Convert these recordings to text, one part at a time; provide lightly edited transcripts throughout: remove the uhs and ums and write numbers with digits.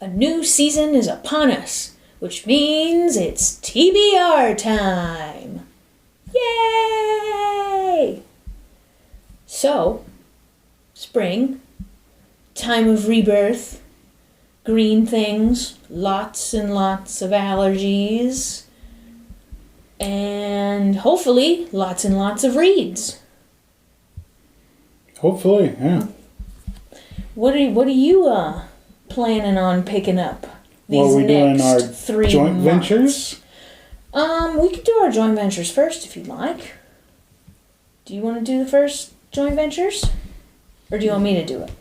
A new season is upon us, which means it's TBR time. Yay! So, spring, time of rebirth, green things, lots and lots of allergies, and hopefully lots and lots of reads. Hopefully, yeah. What are you planning on picking up these Well, we're doing our 3 joint months? ventures. We could do our joint ventures first if you'd like. Do you want to do the first joint ventures? Or do you want me to do it?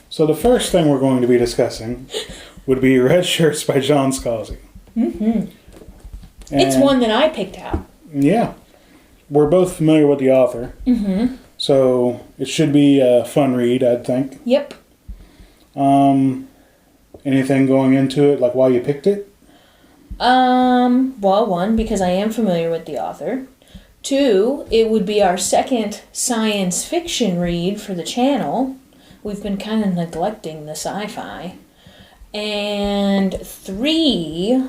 So the first thing we're going to be discussing would be Redshirts by John Scalzi. Mm-hmm. It's one that I picked out. Yeah. We're both familiar with the author. Mm-hmm. So it should be a fun read, I'd think. Yep. Anything going into it, like why you picked it? Well, 1, because I am familiar with the author. 2, it would be our second science fiction read for the channel. We've been kind of neglecting the sci-fi. And 3,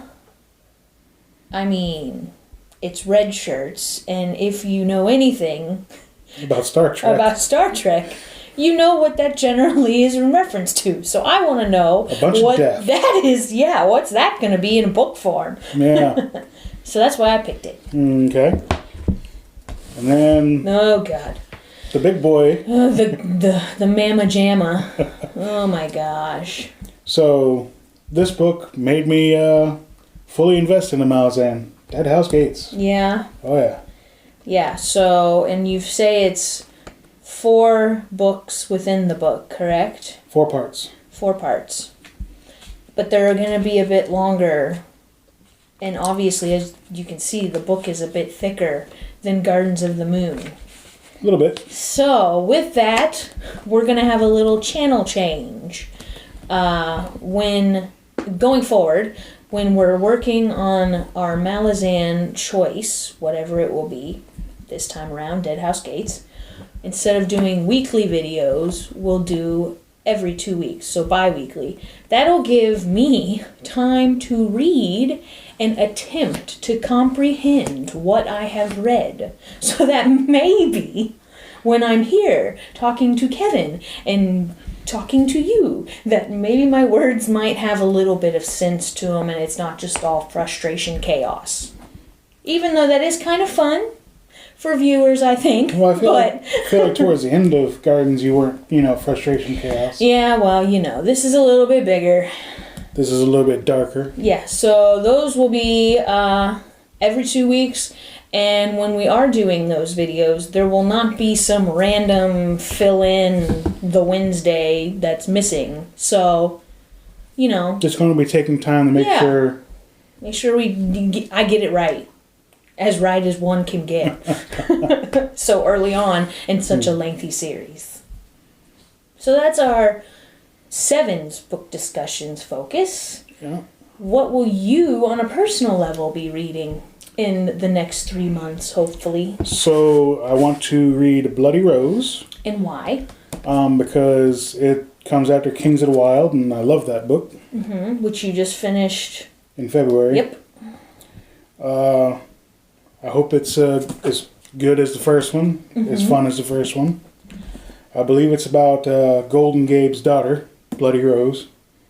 I mean, it's Redshirts, and if you know anything About Star Trek. You know what that generally is in reference to. So I want to know A bunch what of death. that is. Yeah, what's that going to be in book form? Yeah. So that's why I picked it. Okay. And then Oh God, the big boy. the Mama Jamma. Oh my gosh. So this book made me fully invest in the Malazan. Deadhouse Gates. Yeah. Oh yeah. Yeah. So, and you say it's 4 books within the book, correct? 4 parts. 4 parts. But they're going to be a bit longer. And obviously, as you can see, the book is a bit thicker than Gardens of the Moon. A little bit. So, with that, we're going to have a little channel change. When, going forward, when we're working on our Malazan choice, whatever it will be, this time around, Deadhouse Gates, instead of doing weekly videos, we'll do every 2 weeks, so bi-weekly. That'll give me time to read and attempt to comprehend what I have read, so that maybe when I'm here talking to Kevin and talking to you, that maybe my words might have a little bit of sense to them and it's not just all frustration chaos. Even though that is kind of fun for viewers, I think. Well, I feel like towards the end of Gardens you weren't, frustration chaos. Yeah, well, this is a little bit bigger. This is a little bit darker. Yeah, so those will be every 2 weeks, and when we are doing those videos, there will not be some random fill-in the Wednesday that's missing. So, Just going to be taking time to make sure... Make sure I get it right as one can get. So early on in such a lengthy series. So that's our Sevens book discussions focus. Yeah. What will you, on a personal level, be reading in the next 3 months, hopefully? So I want to read Bloody Rose. And why? Because it comes after Kings of the Wild, and I love that book. Mm-hmm. Which you just finished. In February. Yep. I hope it's as good as the first one, as fun as the first one. I believe it's about Golden Gabe's daughter, Bloody Rose.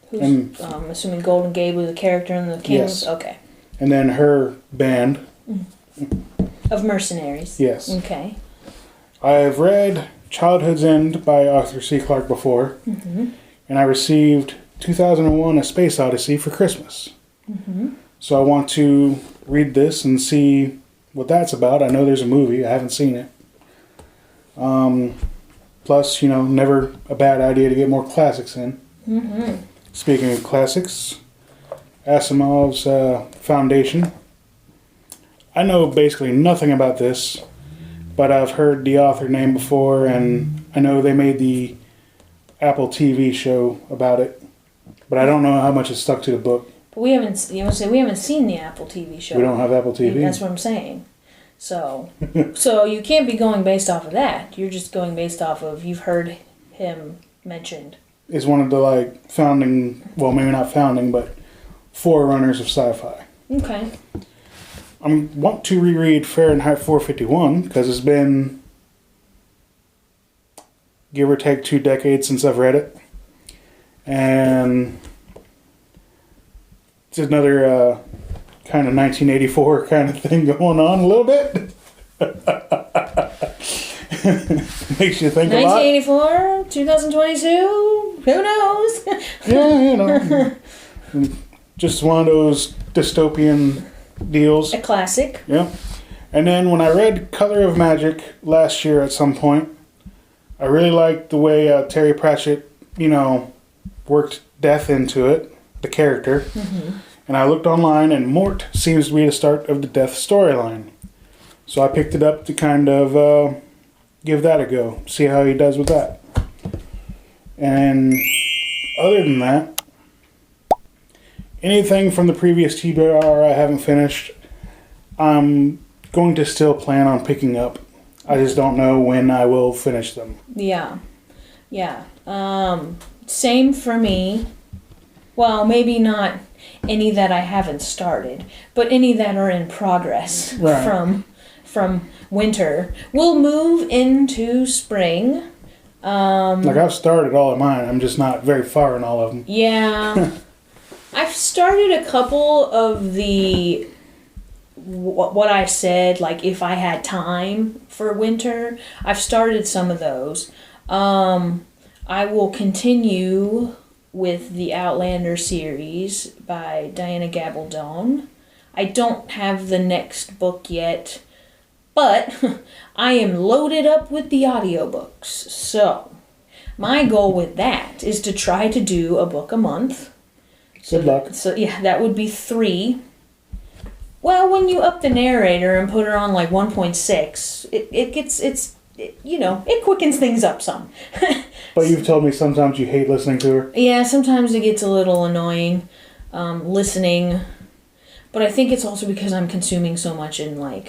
Who's, I'm assuming Golden Gabe was a character in the Kings? Yes. Okay. And then her band. Of mercenaries? Yes. Okay. I've read Childhood's End by Arthur C. Clarke before, and I received 2001 A Space Odyssey for Christmas. So I want to read this and see what that's about. I know there's a movie. I haven't seen it. Plus, never a bad idea to get more classics in. Speaking of classics, Asimov's Foundation. I know basically nothing about this, but I've heard the author name before, and I know they made the Apple TV show about it, but I don't know how much is stuck to the book. But we haven't seen the Apple TV show. We don't have Apple TV. That's what I'm saying. So you can't be going based off of that. You're just going based off of you've heard him mentioned. is one of the like founding, well, maybe not founding, but forerunners of sci-fi. Okay. I want to reread Fahrenheit 451 because it's been, give or take, 2 decades since I've read it. And it's another kind of 1984 kind of thing going on a little bit. Makes you think a lot. 1984, 2022, who knows? Yeah, just one of those dystopian deals. A classic. Yeah. And then when I read Color of Magic last year at some point, I really liked the way Terry Pratchett, worked death into it, the character. Mm-hmm. And I looked online, and Mort seems to be the start of the death storyline. So I picked it up to kind of give that a go, see how he does with that. And other than that, anything from the previous TBR I haven't finished, I'm going to still plan on picking up. I just don't know when I will finish them. Yeah. Same for me. Well, maybe not any that I haven't started, but any that are in progress from winter. We'll move into spring. I've started all of mine. I'm just not very far in all of them. Yeah. I've started a couple of the what I said, like if I had time for winter. I've started some of those. I will continue with the Outlander series by Diana Gabaldon. I don't have the next book yet, but I am loaded up with the audiobooks. So, my goal with that is to try to do a book a month. Good luck. So, yeah, that would be 3. Well, when you up the narrator and put her on like 1.6, it quickens things up some. But you've told me sometimes you hate listening to her. Yeah, sometimes it gets a little annoying listening. But I think it's also because I'm consuming so much in a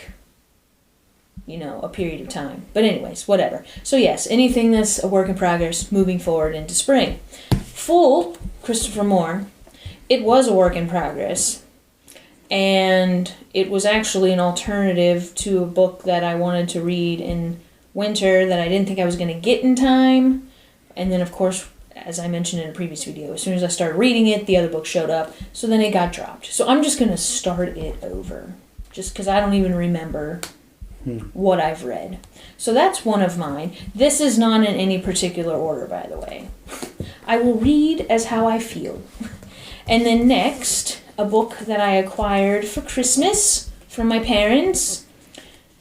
period of time. But anyways, whatever. So yes, anything that's a work in progress moving forward into spring. Full Christopher Moore. It was a work in progress. And it was actually an alternative to a book that I wanted to read in winter that I didn't think I was going to get in time. And then, of course, as I mentioned in a previous video, as soon as I started reading it, the other book showed up. So then it got dropped. So I'm just going to start it over. Just because I don't even remember what I've read. So that's one of mine. This is not in any particular order, by the way. I will read as how I feel. And then next, a book that I acquired for Christmas from my parents,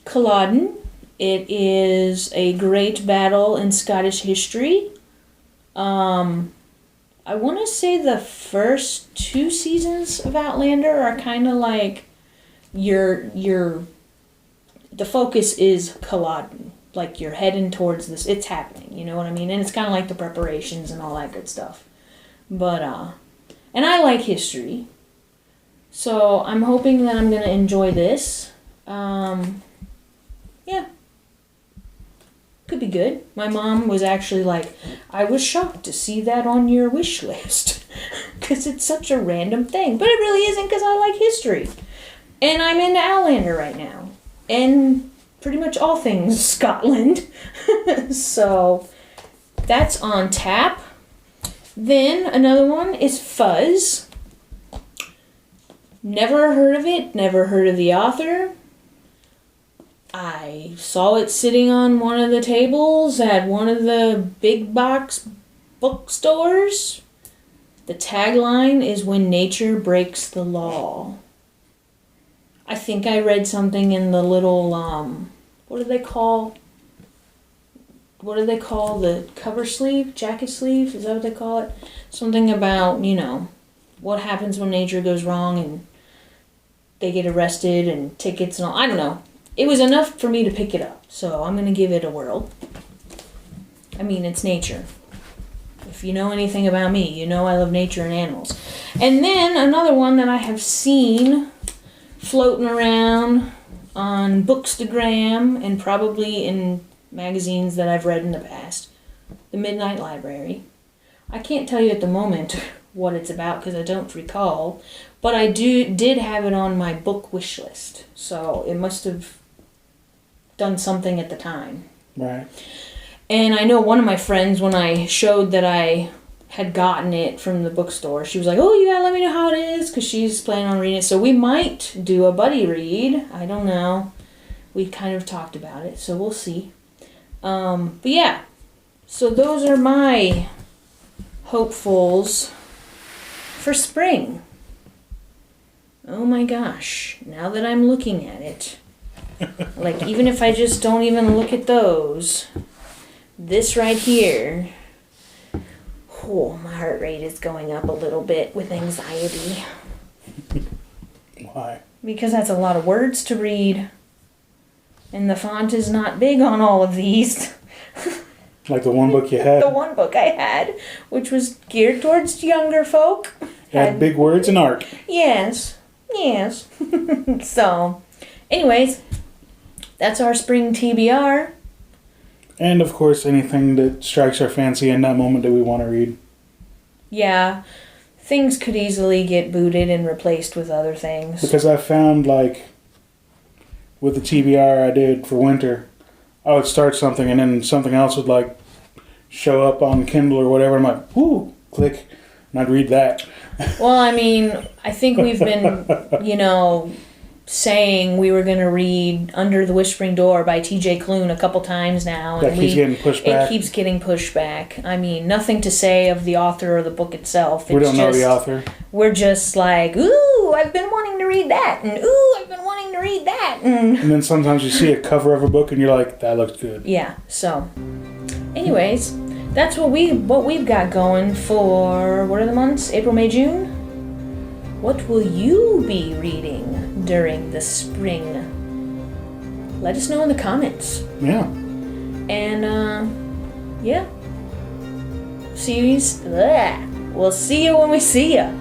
Culloden. It is a great battle in Scottish history. I want to say the first 2 seasons of Outlander are kind of like the focus is Culloden. Like you're heading towards this, it's happening, you know what I mean? And it's kind of like the preparations and all that good stuff. But, and I like history. So I'm hoping that I'm going to enjoy this. Yeah. Could be good. My mom was actually like, I was shocked to see that on your wish list. Because it's such a random thing. But it really isn't because I like history. And I'm into Outlander right now. And pretty much all things Scotland. So that's on tap. Then another one is Fuzz. Never heard of it. Never heard of the author. I saw it sitting on one of the tables at one of the big box bookstores. The tagline is "When Nature Breaks the Law." I think I read something in the little, what do they call the cover sleeve? Jacket sleeve? Is that what they call it? Something about, what happens when nature goes wrong and they get arrested and tickets and all. I don't know. It was enough for me to pick it up, so I'm going to give it a whirl. I mean, it's nature. If you know anything about me, you know I love nature and animals. And then another one that I have seen floating around on Bookstagram and probably in magazines that I've read in the past, The Midnight Library. I can't tell you at the moment what it's about because I don't recall, but I did have it on my book wish list, so it must have done something at the time. Right. And I know one of my friends, when I showed that I had gotten it from the bookstore, she was like, oh, you gotta let me know how it is, because she's planning on reading it. So we might do a buddy read. I don't know. We kind of talked about it, so we'll see. But yeah, so those are my hopefuls for spring. Oh my gosh, now that I'm looking at it, like even if I just don't even look at those, this right here, oh, my heart rate is going up a little bit with anxiety. Why? Because that's a lot of words to read. And the font is not big on all of these. Like the one book you had? The one book I had, which was geared towards younger folk. Had big words and art. Yes. So, anyways, that's our spring TBR. And, of course, anything that strikes our fancy in that moment that we want to read. Yeah, things could easily get booted and replaced with other things. Because I found, like, with the TBR I did for winter, I would start something and then something else would, like, show up on Kindle or whatever. I'm like, whoo, click, and I'd read that. Well, I mean, I think we've been, saying we were going to read Under the Whispering Door by T.J. Klune a couple times now. That keeps getting pushed back. It keeps getting pushed back. I mean, nothing to say of the author or the book itself. We don't know the author. We're just like, ooh, I've been wanting to read that, and ooh, I've been wanting to read that. And then sometimes you see a cover of a book and you're like, that looks good. Yeah, so anyways, that's what we've got going for, what are the months? April, May, June? What will you be reading during the spring? Let us know in the comments. Yeah. And, yeah. We'll see you when we see ya.